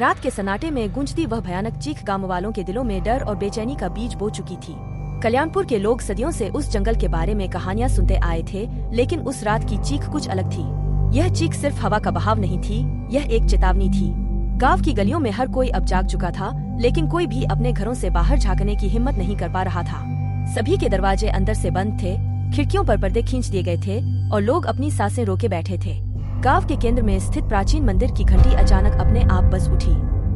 रात के सन्नाटे में गूंजती वह भयानक चीख गांव वालों के दिलों में डर और बेचैनी का बीज बो चुकी थी। कल्याणपुर के लोग सदियों से उस जंगल के बारे में कहानियां सुनते आए थे, लेकिन उस रात की चीख कुछ अलग थी। यह चीख सिर्फ हवा का बहाव नहीं थी, यह एक चेतावनी थी। गांव की गलियों में हर कोई अब जाग चुका था, लेकिन कोई भी अपने घरों से बाहर झांकने की हिम्मत नहीं कर पा रहा था। सभी के दरवाजे अंदर से बंद थे, खिड़कियों पर पर्दे खींच दिए गए थे और लोग अपनी सांसें रोके बैठे थे। गांव के केंद्र में स्थित प्राचीन मंदिर की घंटी अचानक अपने आप बज उठी।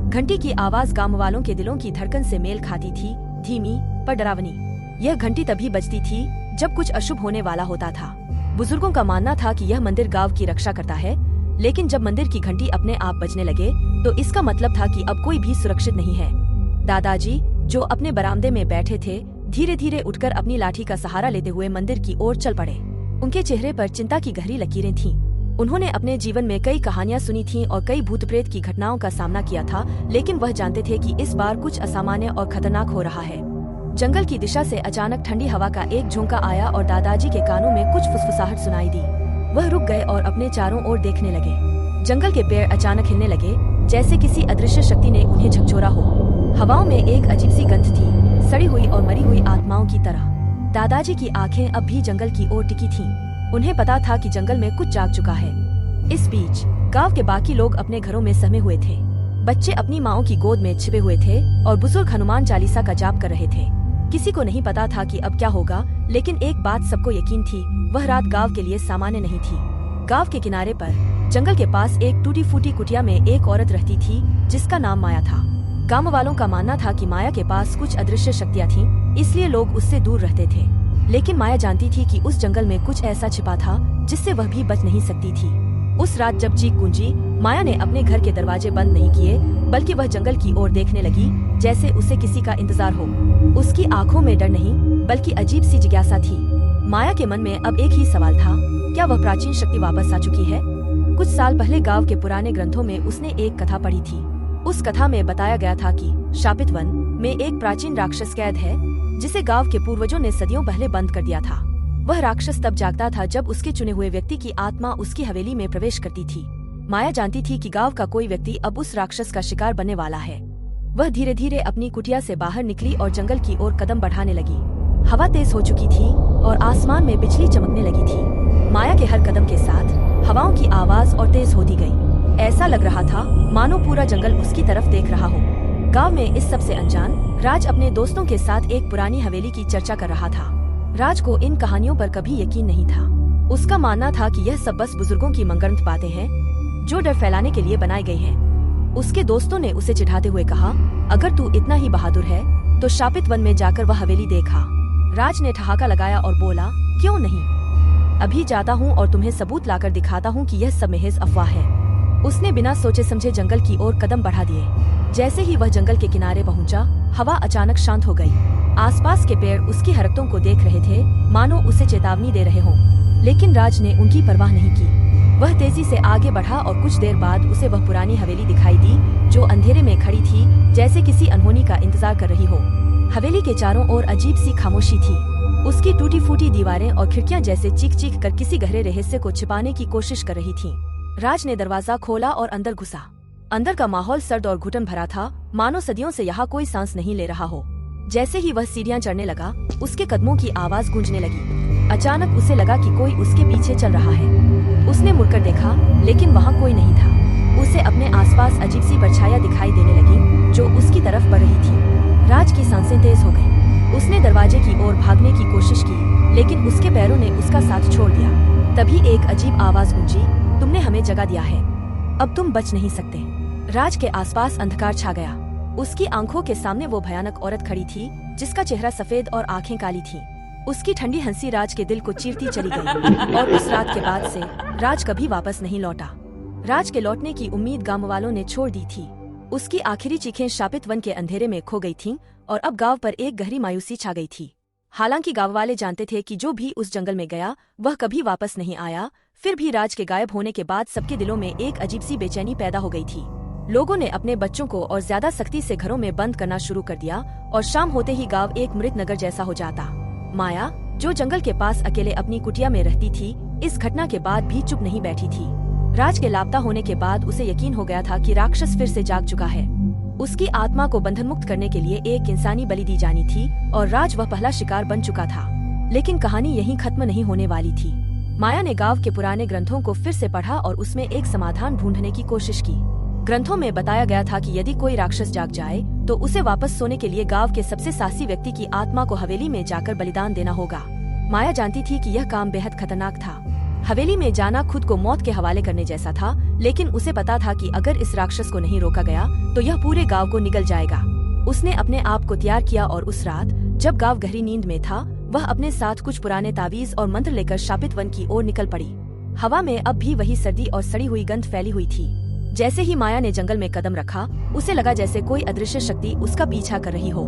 घंटी की आवाज गांव वालों के दिलों की धड़कन से मेल खाती थी, धीमी पर डरावनी। यह घंटी तभी बजती थी जब कुछ अशुभ होने वाला होता था। बुजुर्गों का मानना था कि यह मंदिर गांव की रक्षा करता है, लेकिन जब मंदिर की घंटी अपने आप बजने लगे तो इसका मतलब था कि अब कोई भी सुरक्षित नहीं है। दादाजी, जो अपने बरामदे में बैठे थे, धीरे धीरे उठकर अपनी लाठी का सहारा लेते हुए मंदिर की ओर चल पड़े। उनके चेहरे पर चिंता की गहरी लकीरें थीं। उन्होंने अपने जीवन में कई कहानियां सुनी थीं और कई भूत प्रेत की घटनाओं का सामना किया था, लेकिन वह जानते थे कि इस बार कुछ असामान्य और खतरनाक हो रहा है। जंगल की दिशा से अचानक ठंडी हवा का एक झोंका आया और दादाजी के कानों में कुछ फुसफुसाहट सुनाई दी। वह रुक गए और अपने चारों ओर देखने लगे। जंगल के पेड़ अचानक हिलने लगे, जैसे किसी अदृश्य शक्ति ने उन्हें झकझोरा हो। हवाओं में एक अजीब सी गंध थी, सड़ी हुई और मरी हुई आत्माओं की तरह। दादाजी की आंखें अब भी जंगल की ओर टिकी थीं। उन्हें पता था कि जंगल में कुछ जाग चुका है। इस बीच गांव के बाकी लोग अपने घरों में सहमे हुए थे। बच्चे अपनी माओं की गोद में छिपे हुए थे और बुजुर्ग हनुमान चालीसा का जाप कर रहे थे। किसी को नहीं पता था कि अब क्या होगा, लेकिन एक बात सबको यकीन थी, वह रात गांव के लिए सामान्य नहीं थी। गांव के किनारे पर जंगल के पास एक टूटी फूटी कुटिया में एक औरत रहती थी, जिसका नाम माया था। गांव वालों का मानना था कि माया के पास कुछ अदृश्य शक्तियां थीं, इसलिए लोग उससे दूर रहते थे। लेकिन माया जानती थी कि उस जंगल में कुछ ऐसा छिपा था जिससे वह भी बच नहीं सकती थी। उस रात जब चीख गूंजी, माया ने अपने घर के दरवाजे बंद नहीं किए, बल्कि वह जंगल की ओर देखने लगी, जैसे उसे किसी का इंतजार हो। उसकी आंखों में डर नहीं, बल्कि अजीब सी जिज्ञासा थी। माया के मन में अब एक ही सवाल था, क्या वह प्राचीन शक्ति वापस आ चुकी है? कुछ साल पहले गांव के पुराने ग्रंथों में उसने एक कथा पढ़ी थी। उस कथा में बताया गया था कि शापित वन में एक प्राचीन राक्षस कैद है, जिसे गांव के पूर्वजों ने सदियों पहले बंद कर दिया था। वह राक्षस तब जागता था जब उसके चुने हुए व्यक्ति की आत्मा उसकी हवेली में प्रवेश करती थी। माया जानती थी कि गांव का कोई व्यक्ति अब उस राक्षस का शिकार बनने वाला है। वह धीरे धीरे अपनी कुटिया से बाहर निकली और जंगल की ओर कदम बढ़ाने लगी। हवा तेज हो चुकी थी और आसमान में बिजली चमकने लगी थी। माया के हर कदम के साथ हवाओं की आवाज और तेज होती गई। ऐसा लग रहा था मानो पूरा जंगल उसकी तरफ देख रहा हो। गांव में इस सब से अनजान राज अपने दोस्तों के साथ एक पुरानी हवेली की चर्चा कर रहा था। राज को इन कहानियों पर कभी यकीन नहीं था। उसका मानना था कि यह सब बस बुजुर्गों की मनगढ़ंत बातें हैं, जो डर फैलाने के लिए बनाई गई हैं। उसके दोस्तों ने उसे चिढ़ाते हुए कहा, अगर तू इतना ही बहादुर है तो शापित वन में जाकर वह हवेली देखा। राज ने ठहाका लगाया और बोला, क्यों नहीं, अभी जाता हूँ और तुम्हें सबूत लाकर दिखाता हूँ कि यह सब महज अफवाह है। उसने बिना सोचे समझे जंगल की ओर कदम बढ़ा दिए। जैसे ही वह जंगल के किनारे पहुंचा, हवा अचानक शांत हो गई। आसपास के पेड़ उसकी हरकतों को देख रहे थे, मानो उसे चेतावनी दे रहे हों। लेकिन राज ने उनकी परवाह नहीं की। वह तेजी से आगे बढ़ा और कुछ देर बाद उसे वह पुरानी हवेली दिखाई दी, जो अंधेरे में खड़ी थी, जैसे किसी अनहोनी का इंतजार कर रही हो। हवेली के चारों ओर अजीब सी खामोशी थी। उसकी टूटी फूटी दीवारें और खिड़कियां जैसे चीख चीख कर किसी गहरे रहस्य को छिपाने की कोशिश कर रही थीं। राज ने दरवाजा खोला और अंदर घुसा। अंदर का माहौल सर्द और घुटन भरा था, मानो सदियों से यहाँ कोई सांस नहीं ले रहा हो। जैसे ही वह सीढ़ियां चढ़ने लगा, उसके कदमों की आवाज गूंजने लगी। अचानक उसे लगा कि कोई उसके पीछे चल रहा है। उसने मुड़कर देखा, लेकिन वहाँ कोई नहीं था। उसे अपने आसपास अजीब सी परछाइयां दिखाई देने लगी, जो उसकी तरफ बढ़ रही थी। राज की सांसें तेज हो गईं। उसने दरवाजे की ओर भागने की कोशिश की, लेकिन उसके पैरों ने उसका साथ छोड़ दिया। तभी एक अजीब आवाज गूंजी, तुमने हमें जगा दिया है, अब तुम बच नहीं सकते। राज के आसपास अंधकार छा गया। उसकी आंखों के सामने वो भयानक औरत खड़ी थी, जिसका चेहरा सफेद और आंखें काली थीं। उसकी ठंडी हंसी राज के दिल को चीरती चली गई और उस रात के बाद से राज कभी वापस नहीं लौटा। राज के लौटने की उम्मीद गांव वालों ने छोड़ दी थी। उसकी आखिरी चीखें शापित वन के अंधेरे में खो गई थीं और अब गांव पर एक गहरी मायूसी छा गई थी। हालांकि गांव वाले जानते थे कि जो भी उस जंगल में गया वह कभी वापस नहीं आया, फिर भी राज के गायब होने के बाद सबके दिलों में एक अजीब सी बेचैनी पैदा हो गई थी। लोगों ने अपने बच्चों को और ज्यादा सख्ती से घरों में बंद करना शुरू कर दिया और शाम होते ही गांव एक मृत नगर जैसा हो जाता। माया, जो जंगल के पास अकेले अपनी कुटिया में रहती थी, इस घटना के बाद भी चुप नहीं बैठी थी। राज के लापता होने के बाद उसे यकीन हो गया था कि राक्षस फिर से जाग चुका है। उसकी आत्मा को बंधन मुक्त करने के लिए एक इंसानी बलि दी जानी थी और राज वह पहला शिकार बन चुका था। लेकिन कहानी यहीं खत्म नहीं होने वाली थी। माया ने गांव के पुराने ग्रंथों को फिर से पढ़ा और उसमें एक समाधान ढूंढने की कोशिश की। ग्रंथों में बताया गया था कि यदि कोई राक्षस जाग जाए तो उसे वापस सोने के लिए गांव के सबसे साहसी व्यक्ति की आत्मा को हवेली में जाकर बलिदान देना होगा। माया जानती थी कि यह काम बेहद खतरनाक था। हवेली में जाना खुद को मौत के हवाले करने जैसा था, लेकिन उसे पता था कि अगर इस राक्षस को नहीं रोका गया तो यह पूरे गांव को निगल जाएगा। उसने अपने आप को तैयार किया और उस रात जब गांव गहरी नींद में था, वह अपने साथ कुछ पुराने तावीज और मंत्र लेकर शापित वन की ओर निकल पड़ी। हवा में अब भी वही सर्दी और सड़ी हुई गंध फैली हुई थी। जैसे ही माया ने जंगल में कदम रखा, उसे लगा जैसे कोई अदृश्य शक्ति उसका पीछा कर रही हो।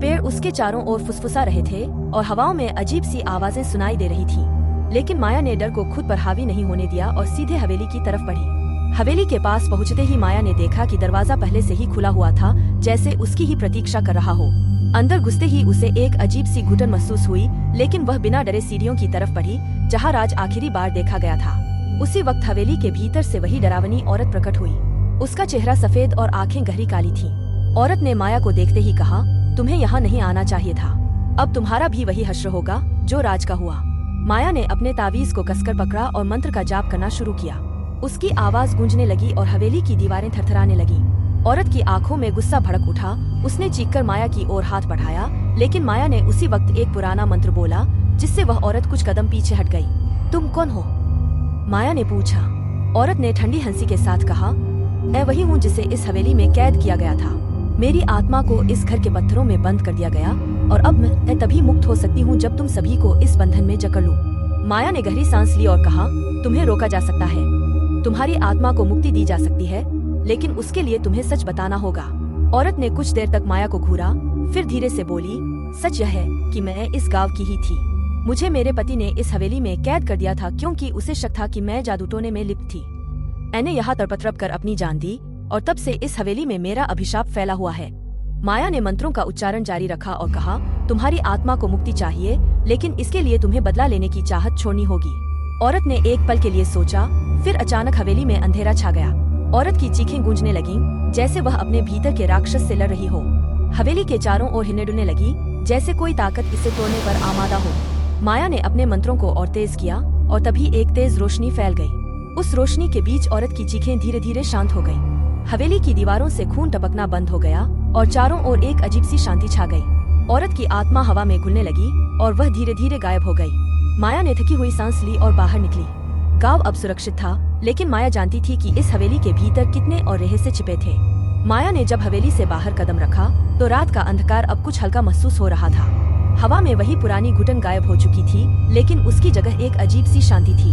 पेड़ उसके चारों ओर फुसफुसा रहे थे और हवाओं में अजीब सी आवाजें सुनाई दे रही थी। लेकिन माया ने डर को खुद पर हावी नहीं होने दिया और सीधे हवेली की तरफ बढ़ी। हवेली के पास पहुंचते ही माया ने देखा कि दरवाजा पहले से ही खुला हुआ था, जैसे उसकी ही प्रतीक्षा कर रहा हो। अंदर घुसते ही उसे एक अजीब सी घुटन महसूस हुई, लेकिन वह बिना डरे सीढ़ियों की तरफ बढ़ी जहाँ राज आखिरी बार देखा गया था। उसी वक्त हवेली के भीतर से वही डरावनी औरत प्रकट हुई। उसका चेहरा सफेद और आंखें गहरी काली थीं। औरत ने माया को देखते ही कहा, तुम्हें यहाँ नहीं आना चाहिए था। अब तुम्हारा भी वही हश्र होगा जो राज का हुआ। माया ने अपने तावीज को कसकर पकड़ा और मंत्र का जाप करना शुरू किया। उसकी आवाज गूंजने लगी और हवेली की दीवारें थरथराने लगी। औरत की आंखों में गुस्सा भड़क उठा। उसने चीखकर माया की ओर हाथ बढ़ाया, लेकिन माया ने उसी वक्त एक पुराना मंत्र बोला, जिससे वह औरत कुछ कदम पीछे हट गई। तुम कौन हो? माया ने पूछा। औरत ने ठंडी हंसी के साथ कहा, मैं वही हूँ जिसे इस हवेली में कैद किया गया था। मेरी आत्मा को इस घर के पत्थरों में बंद कर दिया गया और अब मैं तभी मुक्त हो सकती हूँ जब तुम सभी को इस बंधन में जकड़ लूं। माया ने गहरी सांस ली और कहा, तुम्हें रोका जा सकता है, तुम्हारी आत्मा को मुक्ति दी जा सकती है, लेकिन उसके लिए तुम्हें सच बताना होगा। औरत ने कुछ देर तक माया को घूरा, फिर धीरे से बोली, सच यह है कि मैं इस गांव की ही थी। मुझे मेरे पति ने इस हवेली में कैद कर दिया था क्योंकि उसे शक था कि मैं जादू टोने में लिप्त थी। मैंने यहाँ तड़पतड़प कर अपनी जान दी और तब से इस हवेली में मेरा अभिशाप फैला हुआ है। माया ने मंत्रों का उच्चारण जारी रखा और कहा, तुम्हारी आत्मा को मुक्ति चाहिए, लेकिन इसके लिए तुम्हें बदला लेने की चाहत छोड़नी होगी। औरत ने एक पल के लिए सोचा, फिर अचानक हवेली में अंधेरा छा गया। औरत की चीखें गूंजने लगीं, जैसे वह अपने भीतर के राक्षस से लड़ रही हो। हवेली के चारों ओर हिलने डुलने लगी, जैसे कोई ताकत इसे तोड़ने पर आमादा हो। माया ने अपने मंत्रों को और तेज किया और तभी एक तेज रोशनी फैल गई। उस रोशनी के बीच औरत की चीखें धीरे धीरे शांत हो गईं। हवेली की दीवारों से खून टपकना बंद हो गया और चारों ओर एक अजीब सी शांति छा गई। औरत की आत्मा हवा में घुलने लगी और वह धीरे धीरे गायब हो गई। माया ने थकी हुई सांस ली और बाहर निकली। गांव अब सुरक्षित था, लेकिन माया जानती थी कि इस हवेली के भीतर कितने और रहस्य छिपे थे। माया ने जब हवेली से बाहर कदम रखा तो रात का अंधकार अब कुछ हल्का महसूस हो रहा था। हवा में वही पुरानी घुटन गायब हो चुकी थी, लेकिन उसकी जगह एक अजीब सी शांति थी।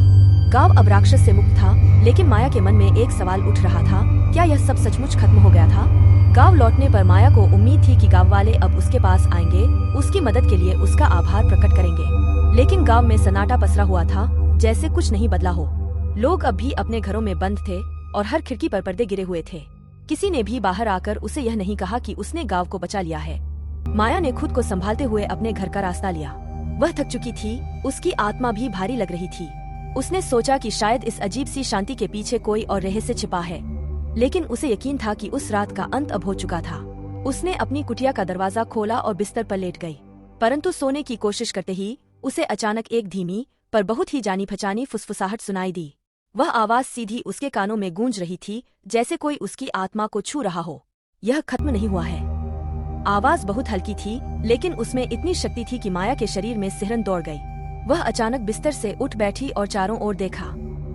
गांव अब राक्षस से मुक्त था, लेकिन माया के मन में एक सवाल उठ रहा था, क्या यह सब सचमुच खत्म हो गया था? गांव लौटने पर माया को उम्मीद थी कि गांव वाले अब उसके पास आएंगे, उसकी मदद के लिए उसका आभार प्रकट करेंगे। लेकिन गांव में सन्नाटा पसरा हुआ था, जैसे कुछ नहीं बदला हो। लोग अब भी अपने घरों में बंद थे और हर खिड़की पर पर्दे गिरे हुए थे। किसी ने भी बाहर आकर उसे यह नहीं कहा कि उसने गांव को बचा लिया है। माया ने खुद को संभालते हुए अपने घर का रास्ता लिया। वह थक चुकी थी, उसकी आत्मा भी भारी लग रही थी। उसने सोचा कि शायद इस अजीब सी शांति के पीछे कोई और रहस्य छिपा है, लेकिन उसे यकीन था कि उस रात का अंत अब हो चुका था। उसने अपनी कुटिया का दरवाजा खोला और बिस्तर पर लेट गई, परंतु सोने की कोशिश करते ही उसे अचानक एक धीमी पर बहुत ही जानी पहचानी फुसफुसाहट सुनाई दी। वह आवाज सीधी उसके कानों में गूंज रही थी, जैसे कोई उसकी आत्मा को छू रहा हो। यह खत्म नहीं हुआ है। आवाज बहुत हल्की थी, लेकिन उसमें इतनी शक्ति थी कि माया के शरीर में सिहरन दौड़ गई। वह अचानक बिस्तर से उठ बैठी और चारों ओर देखा।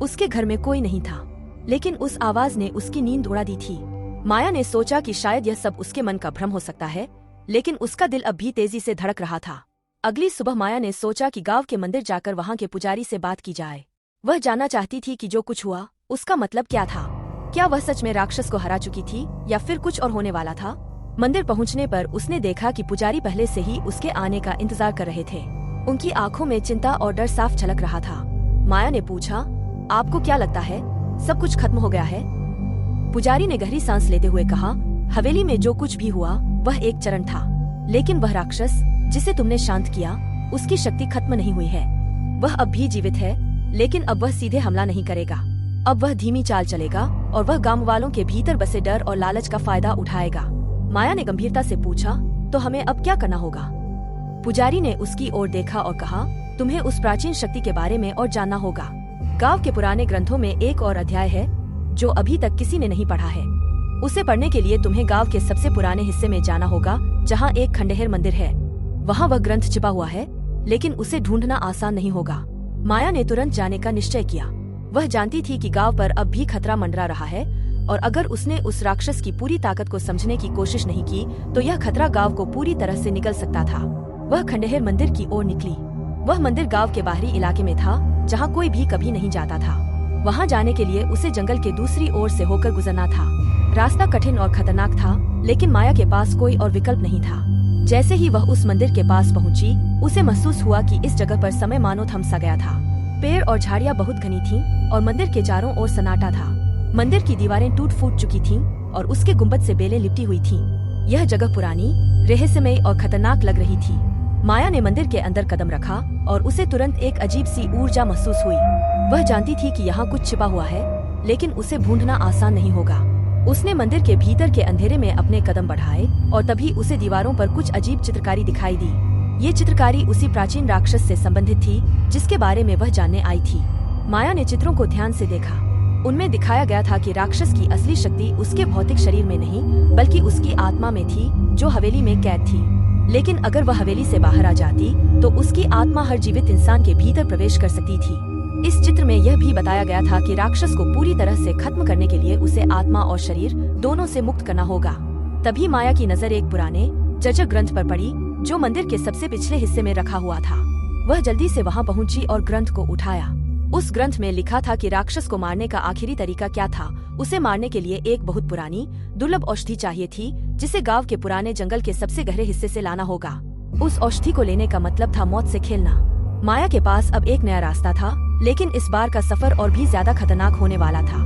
उसके घर में कोई नहीं था, लेकिन उस आवाज ने उसकी नींद उड़ा दी थी। माया ने सोचा कि शायद यह सब उसके मन का भ्रम हो सकता है, लेकिन उसका दिल अब भी तेजी से धड़क रहा था। अगली सुबह माया ने सोचा कि गांव के मंदिर जाकर वहां के पुजारी से बात की जाए। वह जानना चाहती थी कि जो कुछ हुआ उसका मतलब क्या था। क्या वह सच में राक्षस को हरा चुकी थी या फिर कुछ और होने वाला था? मंदिर पहुंचने पर उसने देखा कि पुजारी पहले से ही उसके आने का इंतजार कर रहे थे। उनकी आंखों में चिंता और डर साफ झलक रहा था। माया ने पूछा, आपको क्या लगता है, सब कुछ खत्म हो गया है? पुजारी ने गहरी सांस लेते हुए कहा, हवेली में जो कुछ भी हुआ वह एक चरण था, लेकिन वह राक्षस जिसे तुमने शांत किया उसकी शक्ति खत्म नहीं हुई है। वह अब भी जीवित है, लेकिन अब वह सीधे हमला नहीं करेगा। अब वह धीमी चाल चलेगा और वह गांव वालों के भीतर बसे डर और लालच का फायदा उठाएगा। माया ने गंभीरता से पूछा, तो हमें अब क्या करना होगा? पुजारी ने उसकी ओर देखा और कहा, तुम्हें उस प्राचीन शक्ति के बारे में और जानना होगा। गांव के पुराने ग्रंथों में एक और अध्याय है जो अभी तक किसी ने नहीं पढ़ा है। उसे पढ़ने के लिए तुम्हें गांव के सबसे पुराने हिस्से में जाना होगा, जहां एक खंडहर मंदिर है। वहां वह ग्रंथ छिपा हुआ है, लेकिन उसे ढूंढना आसान नहीं होगा। माया ने तुरंत जाने का निश्चय किया। वह जानती थी कि गांव पर अब भी खतरा मंडरा रहा है, और अगर उसने उस राक्षस की पूरी ताकत को समझने की कोशिश नहीं की तो यह खतरा गांव को पूरी तरह से निगल सकता था। वह खंडहर मंदिर की ओर निकली। वह मंदिर गांव के बाहरी इलाके में था, जहां कोई भी कभी नहीं जाता था। वहां जाने के लिए उसे जंगल के दूसरी ओर से होकर गुजरना था। रास्ता कठिन और खतरनाक था, लेकिन माया के पास कोई और विकल्प नहीं था। जैसे ही वह उस मंदिर के पास पहुंची, उसे महसूस हुआ कि इस जगह पर समय मानो थम सा गया था। पेड़ और झाड़ियां बहुत घनी थीं और मंदिर के चारों ओर सन्नाटा था। मंदिर की दीवारें टूट फूट चुकी थीं और उसके गुंबद से बेलें लिपटी हुई थीं। यह जगह पुरानी, रहस्यमयी और खतरनाक लग रही थी। माया ने मंदिर के अंदर कदम रखा और उसे तुरंत एक अजीब सी ऊर्जा महसूस हुई। वह जानती थी कि यहाँ कुछ छिपा हुआ है, लेकिन उसे ढूंढना आसान नहीं होगा। उसने मंदिर के भीतर के अंधेरे में अपने कदम बढ़ाए और तभी उसे दीवारों पर कुछ अजीब चित्रकारी दिखाई दी। ये चित्रकारी उसी प्राचीन राक्षस से संबंधित थी जिसके बारे में वह जानने आई थी। माया ने चित्रों को ध्यान से देखा। उनमें दिखाया गया था कि राक्षस की असली शक्ति उसके भौतिक शरीर में नहीं, बल्कि उसकी आत्मा में थी, जो हवेली में कैद थी। लेकिन अगर वह हवेली से बाहर आ जाती तो उसकी आत्मा हर जीवित इंसान के भीतर प्रवेश कर सकती थी। इस चित्र में यह भी बताया गया था कि राक्षस को पूरी तरह से खत्म करने के लिए उसे आत्मा और शरीर दोनों से मुक्त करना होगा। तभी माया की नजर एक पुराने जर्जर ग्रंथ पर पड़ी, जो मंदिर के सबसे पिछले हिस्से में रखा हुआ था। वह जल्दी से वहां पहुंची और ग्रंथ को उठाया। उस ग्रंथ में लिखा था कि राक्षस को मारने का आखिरी तरीका क्या था। उसे मारने के लिए एक बहुत पुरानी, दुर्लभ औषधि चाहिए थी, जिसे गांव के पुराने जंगल के सबसे गहरे हिस्से से लाना होगा। उस औषधि को लेने का मतलब था मौत से खेलना। माया के पास अब एक नया रास्ता था, लेकिन इस बार का सफर और भी ज्यादा खतरनाक होने वाला था।